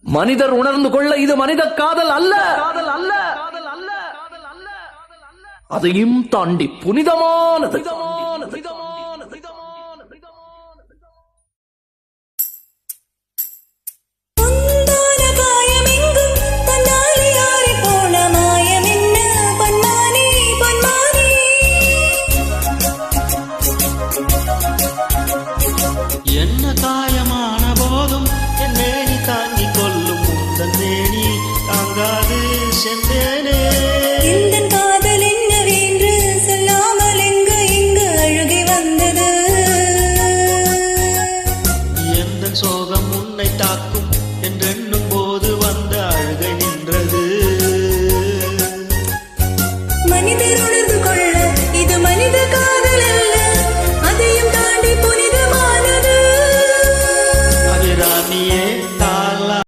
மனிதர் உணர்ந்து கொள்ள இது மனித காதல் அல்ல, அதையும் தாண்டி புனிதமானது. என்ன காயமான போதும் என் மேனி தாங்கிக் கொள்ளும் உந்தன் மேனி தாங்காது சென்றே